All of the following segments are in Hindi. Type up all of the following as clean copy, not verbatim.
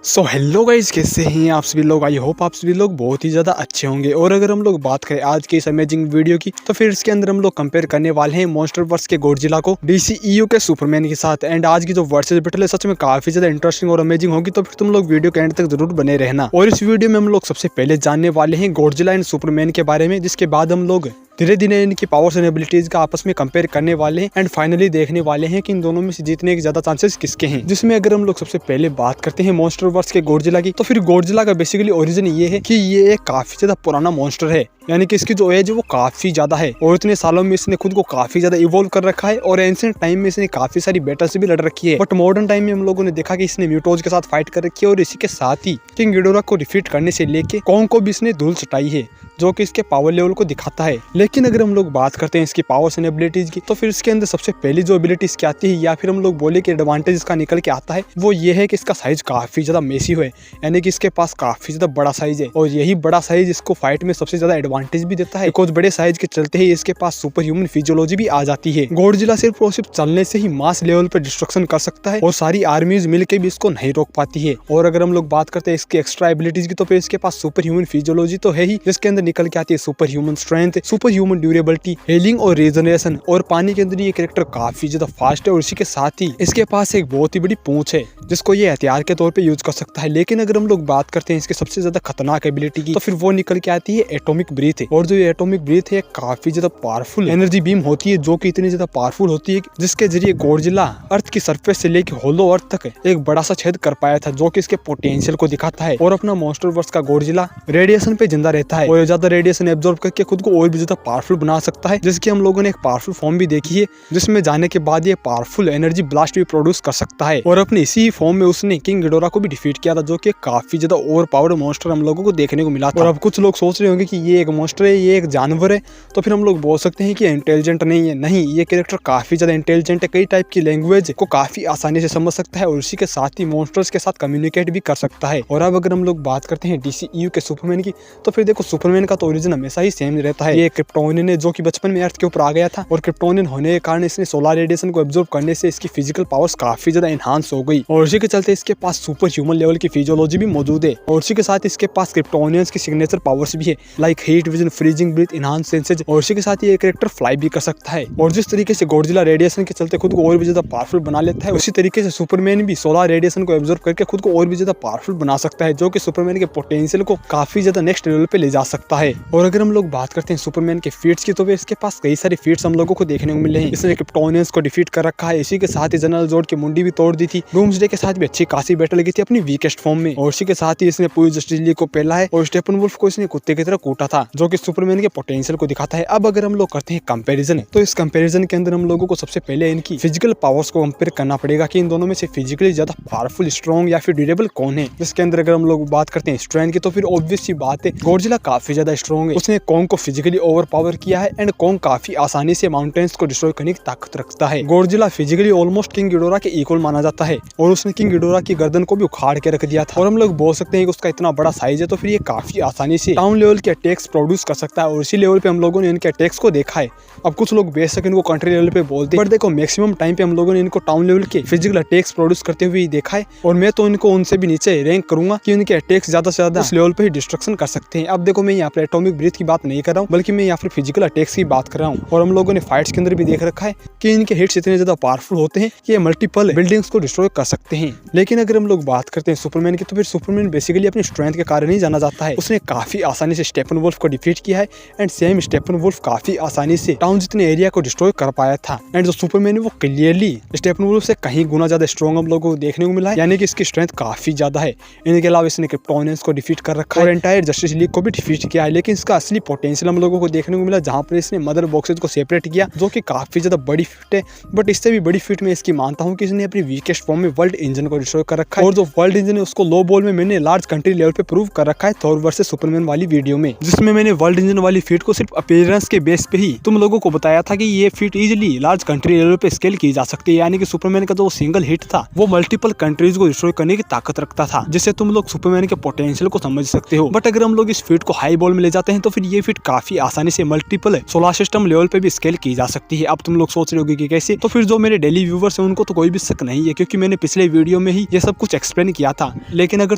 हेलो गाइस, कैसे हैं आप सभी लोग। आई होप आप सभी लोग बहुत ही ज़्यादा अच्छे होंगे। और अगर हम लोग बात करें आज के इस अमेजिंग वीडियो की, तो फिर इसके अंदर हम लोग कंपेयर करने वाले हैं मॉन्स्टरवर्स के गॉडजिला को डीसीईयू के सुपरमैन के साथ। एंड आज की जो वर्सेस बैटल है सच में काफी ज़्यादा इंटरेस्टिंग और अमेजिंग होगी, तो फिर तुम लोग वीडियो के एंड तक जरूर बने रहना। और इस वीडियो में हम लोग सबसे पहले जानने वाले हैं गॉडजिला एंड सुपरमैन के बारे में, जिसके बाद हम लोग धीरे धीरे इनकी पावर्स एंड एबिलिटीज का आपस में कंपेयर करने वाले हैं। एंड फाइनली देखने वाले हैं कि इन दोनों में से जीतने के ज्यादा चांसेस किसके हैं। जिसमें अगर हम लोग सबसे पहले बात करते हैं मॉन्स्टरवर्स के गॉडजिला की, तो फिर गॉडजिला का बेसिकली ओरिजिन ये है कि ये एक काफी ज्यादा पुराना मॉन्स्टर है, यानी कि इसकी जो एज है वो काफी ज्यादा है। और इतने सालों में इसने खुद को काफी ज्यादा इवॉल्व कर रखा है। और एंशिएंट टाइम में इसने काफी सारी बैटल्स भी लड़ रखी है। बट मॉडर्न टाइम में हम लोगों ने देखा कि इसने म्यूटोज के साथ फाइट कर रखी है। और इसी के साथ ही किंग गिडोरा को डिफीट करने से लेके कॉन्ग को भी इसने धूल चटाई है, जो कि इसके पावर लेवल को दिखाता है। लेकिन अगर हम लोग बात करते हैं इसकी पावर्स एंड एबिलिटीज की, तो फिर इसके अंदर सबसे पहली जो एबिलिटीज की आती है, या फिर हम लोग बोले कि एडवांटेज इसका निकल के आता है, वो ये है कि इसका साइज काफी ज्यादा मेसिव है, यानी कि इसके पास काफी ज्यादा बड़ा साइज है। और यही बड़ा साइज इसको फाइट में सबसे ज्यादा एडवांटेज भी देता है, बिकॉज बड़े साइज के चलते ही इसके पास सुपर ह्यूमन फिजियोलॉजी भी आ जाती है। गॉडजिला सिर्फ और सिर्फ चलने से ही मास लेवल पर डिस्ट्रक्शन कर सकता है, और सारी आर्मीज मिलकर भी इसको नहीं रोक पाती है। और अगर हम लोग बात करते हैं इसकी एक्स्ट्रा एबिलिटीज की, तो फिर इसके पास सुपर ह्यूमन फिजियोलॉजी तो है ही, जिसके अंदर निकल के आती है super human strength, super human durability, healing और रीजनरेशन। और पानी के अंदर ये कैरेक्टर काफी ज्यादा फास्ट है। और इसी के साथ ही इसके पास एक बहुत ही बड़ी पूंछ है, जिसको ये हथियार के तौर पे यूज कर सकता है। लेकिन अगर हम लोग बात करते हैं इसके सबसे ज्यादा खतरनाक एबिलिटी की, तो फिर वो निकल के आती है एटॉमिक ब्रीथ। और जो ये एटॉमिक ब्रीथ है काफी ज्यादा पावरफुल एनर्जी बीम होती है, जो कि इतनी ज्यादा पावरफुल होती है जिसके जरिए गॉडजिला अर्थ की सरफेस से लेकर होलो अर्थ तक एक बड़ा सा छेद कर पाया था, जो कि इसके पोटेंशियल को दिखाता है। और अपना मॉन्स्टरवर्स का गॉडजिला रेडिएशन पे जिंदा रहता है, और ज्यादा रेडिएशन एब्जॉर्ब करके खुद को और भी ज्यादा पावरफुल बना सकता है, जिसकी हम लोगों ने एक पावरफुल फॉर्म भी देखी है, जिसमें जाने के बाद ये पावरफुल एनर्जी ब्लास्ट भी प्रोड्यूस कर सकता है। और अपने इसी फॉर्म में उसने किंग गिडोरा को भी डिफीट किया था, जो कि काफी ज्यादा ओवर पावर्ड मॉन्स्टर हम लोगों को देखने को मिला था। और अब कुछ लोग सोच रहे होंगे कि ये एक मॉन्स्टर है, ये एक जानवर है, तो फिर हम लोग बोल सकते हैं कि इंटेलिजेंट नहीं है। नहीं, ये कैरेक्टर काफी ज्यादा इंटेलिजेंट है, कई टाइप की लैंग्वेज को काफी आसानी से समझ सकता है, और उसी के साथ ही मॉन्स्टर्स के साथ कम्युनिकेट भी कर सकता है। और अब अगर हम लोग बात करते हैं डीसीईयू के सुपरमैन की, तो फिर देखो सुपरमैन का तो ओरिजिन हमेशा ही सेम रहता है। ये क्रिप्टोनियन है, जो कि बचपन में अर्थ के ऊपर आ गया था, और क्रिप्टोनियन होने के कारण इसने सोलर रेडिएशन को एब्जॉर्ब करने से इसकी फिजिकल पावर्स काफी ज्यादा एनहांस हो गई। और उसी के चलते इसके पास सुपर ह्यूमन लेवल की फिजियोलॉजी भी मौजूद है। और उसी के साथ इसके पास क्रिप्टोनियंस की सिग्नेचर पावर्स भी है, like heat vision, freezing breath, enhance senses. और उसी के साथ ये कैरेक्टर फ्लाई भी कर सकता है। और जिस तरीके से गॉडजिला रेडिएशन के चलते खुद को और भी ज्यादा पावरफुल बना लेता है, उसी तरीके से सुपरमैन भी सोलर रेडिएशन को एब्जॉर्ब करके खुद को और भी ज्यादा पावरफुल बना सकता है, जो कि सुपरमैन के पोटेंशियल को काफी ज्यादा नेक्स्ट लेवल पे ले जा सकता है। और अगर हम लोग बात करते हैं सुपरमैन के फीट्स की, तो इसके पास कई सारे फीट्स हम लोगों को देखने को मिले हैं। इसने क्रिप्टोनियंस को डिफीट कर रखा है, इसी के साथ ही जनरल जोड की मुंडी भी तोड़ दी थी। डूम्सडे के साथ भी अच्छी खासी बैटल लगी थी अपनी वीकेस्ट फॉर्म में। और इसी के साथ ही इसने पूरी जस्टिस लीग को पहला है, और स्टेपनवुल्फ को इसने कुत्ते की तरह कूटा था, जो कि सुपरमैन के पोटेंशियल को दिखाता है। अब अगर हम लोग करते हैं कंपैरिजन, तो इस कंपैरिजन के अंदर हम लोगों को सबसे पहले इनकी फिजिकल पावर्स को कंपेयर करना पड़ेगा कि इन दोनों में से फिजिकली ज्यादा पावरफुल, स्ट्रॉन्ग या फिर ड्यूरेबल कौन है। जिसके अंदर अगर हम लोग बात करते हैं स्ट्रेंथ की, तो फिर ऑब्वियस सी बात है गॉडजिला काफी ज्यादा स्ट्रॉन्ग है। उसने कॉन्ग को फिजिकली ओवर पावर किया है, एंड कॉन्ग काफी आसानी से माउंटेन्स को डिस्ट्रॉय करने की ताकत रखता है। Godzilla physically almost king Ghidorah के इक्वल माना जाता है, और उसने किंग गिडोरा की गर्दन को भी उखाड़ के रख दिया था। और हम लोग बोल सकते हैं कि उसका इतना बड़ा साइज है, तो फिर ये काफी आसानी से टाउन लेवल के अटैक्स प्रोड्यूस कर सकता है। और इसी लेवल पे हम लोगों ने इनके अटैक्स को देखा है। अब कुछ लोग बेशक इनको कंट्री लेवल पे बोलते हैं, बट देखो मैक्सिमम टाइम पे हम लोगों ने इनको टाउन लेवल के फिजिकल अटैक्स प्रोड्यूस करते हुए देखा है। और मैं तो इनको उनसे भी नीचे रैंक करूंगा कि इनके अटैक्स ज्यादा से ज्यादा इस लेवल पे ही डिस्ट्रक्शन कर सकते हैं। अब देखो मैं यहाँ पर एटॉमिक ब्रीथ की बात नहीं कर रहा हूँ, बल्कि मैं यहाँ पर फिजिकल अटैक्स की बात कर रहा हूँ। और हम लोगों ने फाइट्स के अंदर भी देख रखा है कि इनके हिट्स इतने ज्यादा पावरफुल होते हैं कि ये मल्टीपल बिल्डिंग्स को डिस्ट्रॉय कर सकते हैं। लेकिन अगर हम लोग बात करते हैं सुपरमैन की, तो फिर सुपरमैन बेसिकली अपनी स्ट्रेंथ के कारण ही जाना जाता है। उसने काफी आसानी से स्टेपनवुल्फ को डिफीट किया है, एंड सेम स्टेपनवुल्फ काफी आसानी से टाउन जितने एरिया को डिस्ट्रॉय कर पाया था। एंड जो सुपरमैन है वो क्लियरली स्टेपनवुल्फ से कहीं गुना ज्यादा स्ट्रॉन्ग हम लोगों को देखने को मिला है, यानी कि इसकी स्ट्रेंथ काफी ज्यादा है। इनके अलावा इसने क्रिप्टोनियंस को डिफीट कर रखा है, और एंटायर जस्टिस लीग को भी डिफीट किया है। लेकिन इसका असली पोटेंशियल हम लोगों को देखने को मिला जहां पर इसने मदर बॉक्सेज को सेपरेट किया, जो कि काफी ज्यादा बड़ी फीट है। बट इससे भी बड़ी फीट में इसकी मानता हूँ कि इसने अपनी वीकेस्ट फॉर्म में वर्ल्ड इंजन को डिस्ट्रॉय कर रखा है। और जो वर्ल्ड इंजन है उसको लो बॉल में मैंने लार्ज कंट्री लेवल पे प्रूव कर रखा है थॉर वर्सेस सुपरमैन वाली वीडियो में, जिसमें मैंने वर्ल्ड इंजन वाली फीट को सिर्फ अपीयरेंस के बेस पे ही तुम लोगों को बताया था कि ये feet easily large country level पे स्केल की जा सकती है। यानी कि सुपरमैन का जो सिंगल हिट था वो मल्टीपल कंट्रीज को डिस्ट्रॉय करने की ताकत रखता था, जिससे तुम लोग सुपरमैन के पोटेंशियल को समझ सकते हो। बट अगर हम लोग इस फीट को हाई बॉल में ले जाते हैं, तो फिर ये फीट काफी आसानी से मल्टीपल सोलर सिस्टम लेवल पे भी स्केल की जा सकती है। अब तुम लोग सोच रहे होगे कि कैसे, तो फिर जो मेरे डेली व्यूवर्स हैं उनको तो कोई भी शक नहीं है, क्योंकि मैंने पिछले वीडियो में ही ये सब कुछ एक्सप्लेन किया था। लेकिन अगर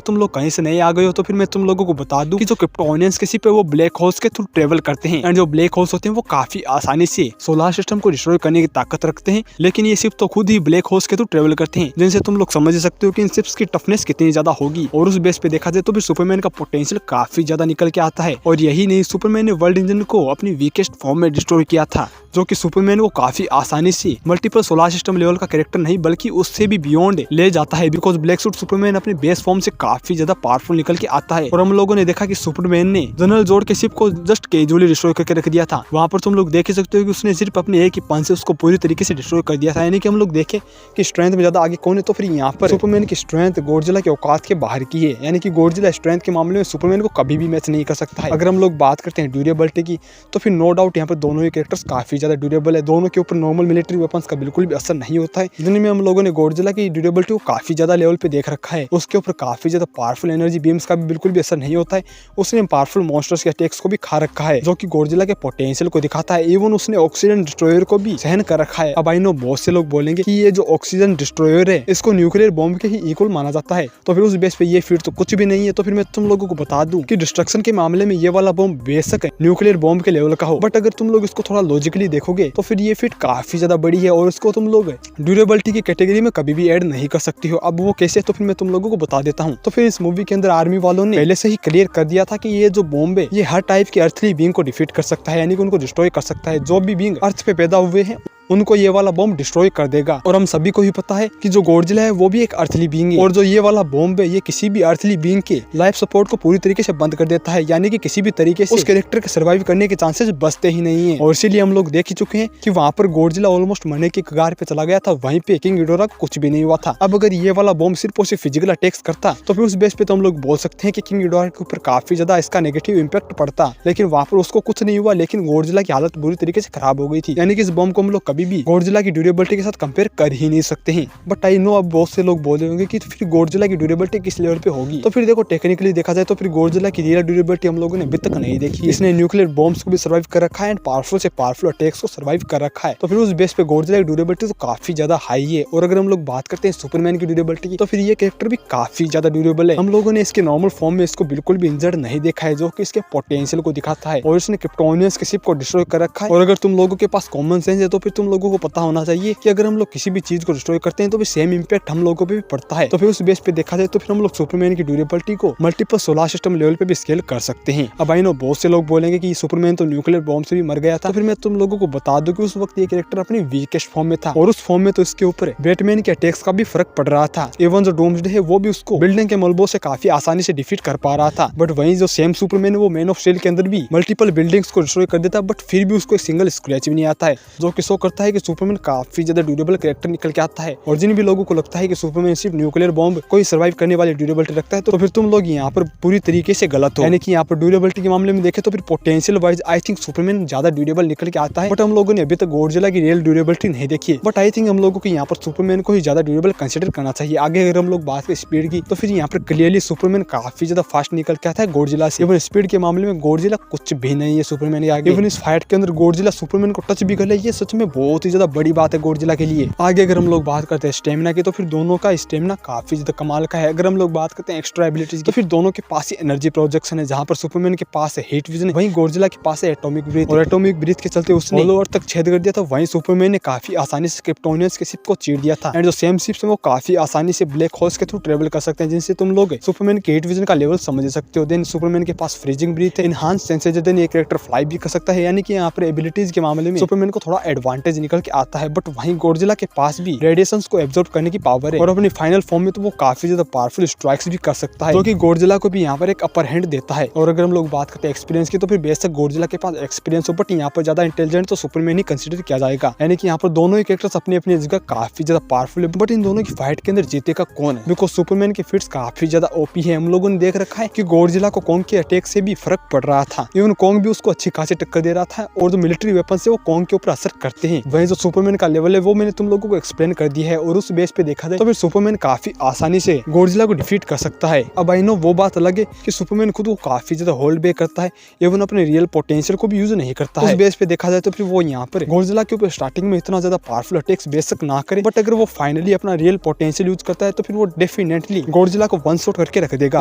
तुम लोग कहीं से नए आ गए हो तो फिर मैं तुम लोगों को बता दूं कि जो क्रिप्टोनियंस के शिप है वो ब्लैक होल्स के थ्रू ट्रेवल करते हैं, एंड जो ब्लैक होल्स होते हैं वो काफी आसानी से सोलर सिस्टम को डिस्ट्रॉय करने की ताकत रखते हैं। लेकिन ये शिप तो खुद ही ब्लैक होल्स के थ्रू ट्रेवल करते हैं, जिनसे तुम लोग समझ सकते हो कि इन शिप्स की टफनेस कितनी ज्यादा होगी। और उस बेस पे देखा जाए तो फिर सुपरमैन का पोटेंशियल काफी ज्यादा निकल के आता है। और यही नहीं, सुपरमैन ने वर्ल्ड इंजन को अपनी वीकेस्ट फॉर्म में डिस्ट्रॉय किया था, जो कि सुपरमैन को काफी आसानी से मल्टीपल सोलर सिस्टम लेवल का कैरेक्टर नहीं बल्कि उससे भी बियॉन्ड ले जाता है, बिकॉज ब्लैक सूट सुपरमैन अपने बेस फॉर्म से काफी ज्यादा पावरफुल निकल के आता है। और हम लोगों ने देखा कि सुपरमैन ने जनरल जोड़ के शिप को जस्ट कैजुअली डिस्ट्रॉय करके रख दिया था। वहां पर तुम लोग देख ही सकते हो कि उसने सिर्फ अपने एक ही पंच से उसको पूरी तरीके से डिस्ट्रॉय कर दिया था। यानी कि हम लोग देखें कि स्ट्रेंथ में ज्यादा आगे कौन है, तो फिर यहाँ पर सुपरमैन की स्ट्रेंथ गॉडजिला के औकात के बाहर की है। यानी कि गॉडजिला स्ट्रेंथ के मामले में सुपरमैन को कभी भी मैच नहीं कर सकता है। अगर हम लोग बात करते हैं ड्यूरेबिलिटी की, तो फिर नो डाउट यहाँ पर दोनों ही कैरेक्टर्स काफी ज्यादा ड्यूरेबल है। दोनों के ऊपर नॉर्मल मिलिट्री वेपन्स का बिल्कुल भी असर नहीं होता है। जिनमें हम लोगों ने गॉडजिला की ड्यूरेबिलिटी को काफी ज्यादा लेवल पे देख रखा है, उसके ऊपर काफी ज्यादा पावरफुल एनर्जी बीम्स का भी बिल्कुल भी असर नहीं होता है। उसने पावरफुल मॉन्स्टर्स के अटैक्स को भी खा रखा है, जो कि गॉडजिला के पोटेंशियल को दिखाता है। इवन उसने ऑक्सीजन डिस्ट्रॉयर को भी सहन कर रखा है। अब आई नो बहुत से लोग बोलेंगे कि ये जो ऑक्सीजन डिस्ट्रॉयर है इसको न्यूक्लियर बॉम्ब के ही इक्वल माना जाता है, तो फिर उस बेस पे ये फिर तो कुछ भी नहीं है। तो फिर मैं तुम लोगों को बता दूं कि डिस्ट्रक्शन के मामले में ये वाला बॉम्ब बेशक न्यूक्लियर बॉम्ब के लेवल का हो, बट अगर तुम लोग इसको थोड़ा लॉजिकली देखोगे तो फिर ये फिट काफी ज्यादा बड़ी है और इसको तुम लोग ड्यूरेबिलिटी की कैटेगरी में कभी भी ऐड नहीं कर सकती हो। अब वो कैसे, तो फिर मैं तुम लोगों को बता देता हूँ। तो फिर इस मूवी के अंदर आर्मी वालों ने पहले से ही क्लियर कर दिया था कि ये जो बॉम्ब है ये हर टाइप के अर्थली बीइंग को डिफीट कर सकता है, यानी कि उनको डिस्ट्रॉय कर सकता है। जो भी बीइंग अर्थ पे पैदा हुए हैं उनको ये वाला बॉम्ब डिस्ट्रॉय कर देगा। और हम सभी को ही पता है कि जो गॉडजिला है वो भी एक अर्थली बीइंग है, और जो ये वाला बॉम्ब है ये किसी भी अर्थली बीइंग के लाइफ सपोर्ट को पूरी तरीके से बंद कर देता है, यानी कि किसी भी तरीके से उस कैरेक्टर के सर्वाइव करने के चांसेस बचते ही नहीं है। और इसीलिए हम लोग देख ही चुके हैं कि वहाँ पर गॉडजिला ऑलमोस्ट मरने की कगार पे चला गया था, वहीं पे किंग गिडोरा को कुछ भी नहीं हुआ था। अब अगर ये वाला बॉम्ब सिर्फ और सिर्फ फिजिकल अटैक्स करता तो फिर उस बेस पे तो हम लोग बोल सकते हैं कि किंग गिडोरा के ऊपर काफी ज्यादा इसका नेगेटिव इंपैक्ट पड़ता, लेकिन वहाँ पर उसको कुछ नहीं हुआ। लेकिन गॉडजिला की हालत बुरी तरीके से खराब हो गई थी, यानी कि इस बॉम्ब को हम लोग कभी भी गॉडजिला की ड्यूरेबिलिटी के साथ कंपेयर कर ही नहीं सकते हैं। बट आई नो अब बहुत से लोग बोल रहे होंगे कि फिर गॉडजिला की ड्यूरेबिलिटी किस लेवल पे होगी। तो फिर देखो टेक्निकली देखा जाए तो फिर गॉडजिला की रियल ड्यूरेबिलिटी हम लोगों ने अभी तक नहीं देखी। इसने न्यूक्लियर बॉम्ब्स को भी सर्वाइव कर रखा है एंड पावरफुल से पावरफुल अटैक्स को सर्वाइव कर रखा है। तो फिर उस बेस पे गॉडजिला की ड्यूरेबिलिटी तो काफी ज्यादा हाई है। और अगर हम लोग बात करते हैं सुपरमैन की ड्यूरेबिलिटी की, तो फिर ये कैरेक्टर भी काफी ज्यादा ड्यूरेबल है। हम लोगों ने इसके नॉर्मल फॉर्म में इसको बिल्कुल भी इंजर्ड नहीं देखा है, जो कि इसके पोटेंशियल को दिखाता है। और इसने क्रिप्टोनियंस के शिप को डिस्ट्रॉय कर रखा है। और अगर तुम लोगों के पास कॉमन सेंस है तो फिर तुम लोगों को पता होना चाहिए कि अगर हम लोग किसी भी चीज को डिस्ट्रॉय करते हैं तो भी सेम इंपैक्ट हम लोगों पे भी पड़ता है। तो फिर उस बेस पे देखा जाए तो फिर हम लोग सुपरमैन की ड्यूरेबिलिटी को मल्टीपल सोलर सिस्टम लेवल पे भी स्केल कर सकते हैं। अब आई नो बहुत से लोग बोलेंगे कि सुपरमैन तो न्यूक्लियर बॉम्ब से भी मर गया था। तो फिर मैं तुम लोगों को बता दूं कि उस वक्त ये कैरेक्टर अपनी वीकेस्ट फॉर्म में था, और उस फॉर्म में तो इसके ऊपर बैटमैन के अटैक्स का भी फर्क पड़ रहा था। इवन जो डूम्सडे है वो भी उसको बिल्डिंग के मलबों से काफी आसानी से डिफीट कर पा रहा था। बट वहीं जो सेम सुपरमैन है वो मैन ऑफ स्टील के अंदर भी मल्टीपल बिल्डिंग्स को डिस्ट्रॉय कर देता, बट फिर भी उसको एक सिंगल स्क्रैच भी नहीं आता है, जो कि शो करता है कि सुपरमैन काफी ज्यादा ड्यूरेबल कैरेक्टर निकल के आता है। और जिन भी लोगों को लगता है कि सुपरमैन सिर्फ न्यूक्लियर बॉम्ब कोई सर्वाइव करने वाली ड्यूरेबिलिटी रखता है, तो फिर तुम लोग यहाँ पर पूरी तरीके से गलत हो। यानी कि यहाँ पर ड्यूरेबिलिटी के मामले में देखें तो फिर potential wise I think Superman ज्यादा ड्यूरेबल निकल के आता है। बट हम लोगों ने अभी तक गॉडजिला की रियल ड्यूरेबिलिटी नहीं देखी है। बट आई थिंक हम लोगों को यहाँ पर सुपरमैन को ही ज्यादा ड्यूरेबल कंसिडर करना चाहिए। आगे अगर हम लोग बात करें स्पीड की, तो फिर यहाँ पर क्लियरली सुपरमैन काफी ज्यादा फास्ट निकल के आता है गॉडजिला से। इवन स्पीड के मामले में गॉडजिला कुछ भी नहीं है सुपरमैन के आगे। इवन इस फाइट के अंदर गॉडजिला सुपरमैन को टच भी कर ले, ये सच में बहुत ही ज्यादा बड़ी बात है गॉडजिला के लिए। आगे अगर हम लोग बात करते हैं स्टेमिना की, तो फिर दोनों का स्टेमिना काफी ज्यादा कमाल का है। अगर हम लोग बात करते हैं एक्स्ट्रा एबिलिटीज तो फिर दोनों के पास ही एनर्जी प्रोजेक्शन है, जहां पर सुपरमैन के पास है हीट विजन, वहीं गॉडजिला के पास है एटॉमिक ब्रीथ। और एटॉमिक ब्रीथ के चलते उसने होलो अर्थ तक छेद कर दिया था, वहीं सुपरमैन ने काफी आसानी से क्रिप्टोनियंस के शिप को चीर दिया था। एंड जो सेम शिप्स है वो काफी आसानी से ब्लैक होल्स के थ्रू ट्रेवल कर सकते हैं, जिनसे तुम लोग सुपरमैन के हीट विजन का लेवल समझ सकते हो। देन सुपरमैन के पास फ्रीजिंग ब्रीथ है, इनहांस सेंसेज, देन ये कैरेक्टर फ्लाई भी कर सकता है। यानी कि यहाँ पर एबिलिटीज के मामले में सुपरमैन को थोड़ा एडवांटेज निकल के आता है। बट वहीं गॉडजिला के पास भी रेडिएशंस को एब्जॉर्ब करने की पावर है, और अपनी फाइनल फॉर्म में तो वो काफी ज्यादा पावरफुल स्ट्राइक्स भी कर सकता है, जो कि गॉडजिला को भी यहाँ पर एक अपर हैंड देता है। और अगर हम लोग बात करते हैं एक्सपीरियंस की, तो फिर बेशक गॉडजिला के पास एक्सपीरियंस हो, बट यहाँ पर ज्यादा इंटेलिजेंट तो सुपरमैन ही कंसिडर किया जाएगा। यानी कि यहाँ पर दोनों ही कैरेक्टर्स अपनी अपनी जगह काफी ज्यादा पावरफुल है। बट इन दोनों की फाइट के अंदर जीतेगा कौन है, बिकॉज सुपरमैन के फिट्स काफी ज्यादा ओपी है। हम लोगों ने देख रखा है कि गॉडजिला को कॉन्ग के अटैक से भी फर्क पड़ रहा था, इवन कॉन्ग भी उसको अच्छी खासी टक्कर दे रहा था, और जो मिलिट्री वेपन से वो कॉन्ग के ऊपर असर करते हैं। वही जो सुपरमैन का लेवल है वो मैंने तुम लोगों को एक्सप्लेन कर दिया है, और उस बेस पे देखा जाए तो फिर सुपरमैन काफी आसानी से गॉडजिला को डिफीट कर सकता है। अब आई नो वो बात अलग है कि सुपरमैन खुद को काफी ज्यादा होल्ड बैक करता है, एवं अपने रियल पोटेंशियल को भी यूज नहीं करता है। उस बेस पे देखा जाए तो फिर वो यहाँ पर गॉडजिला के ऊपर स्टार्टिंग में इतना ज्यादा पावरफुल अटैक्स बेशक ना करे, बट अगर वो फाइनली अपना रियल पोटेंशियल यूज करता है तो फिर वो डेफिनेटली गॉडजिला को वन शॉट करके रख देगा।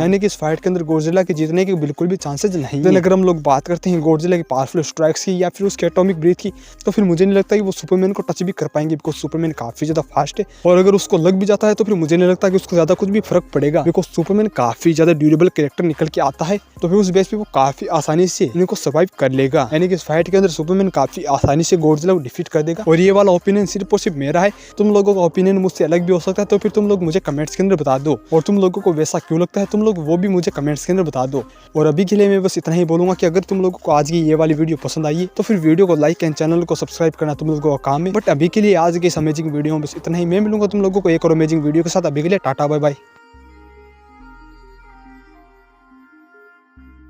यानी कि इस फाइट के अंदर गॉडजिला के जीतने के बिल्कुल भी चांसेस नहीं है। अगर हम लोग बात करते हैं गॉडजिला की पावरफुल स्ट्राइक्स की या फिर उसके एटॉमिक ब्रीथ की, तो फिर मुझे नहीं लगता कि वो सुपरमैन को टच भी कर पाएंगे, बिकॉज सुपरमैन काफी ज्यादा फास्ट है, और अगर उसको लग भी जाता है तो फिर मुझे नहीं लगता कि उसको ज्यादा कुछ भी फर्क पड़ेगा, बिकॉज सुपरमैन काफी ज्यादा ड्यूरेबल कैरेक्टर निकल के आता है। तो फिर उस बेस पे वो काफी आसानी से इनको सर्वाइव कर लेगा। यानी कि इस फाइट के अंदर सुपरमैन काफी आसानी से गॉडजिला को डिफीट कर देगा। और ये वाला ओपिनियन सिर्फ और सिर्फ मेरा है, तुम लोगों का ओपिनियन मुझसे अलग भी हो सकता है, तो फिर तुम लोग मुझे कमेंट्स के अंदर बता दो, और तुम लोगों को वैसा क्यों लगता है तुम लोग वो भी मुझे कमेंट्स के अंदर बता दो। और अभी के लिए मैं बस इतना ही बोलूंगा कि अगर तुम लोगों को आज की ये वाली वीडियो पसंद आई है तो फिर वीडियो को लाइक एंड चैनल को सब्सक्राइब करना तुम लोगों का काम है। बट अभी के लिए आज के इस अमेजिंग वीडियो में बस इतना ही। मैं मिलूंगा तुम लोगों को एक और अमेजिंग वीडियो के साथ। अभी के लिए टाटा बाय बाय।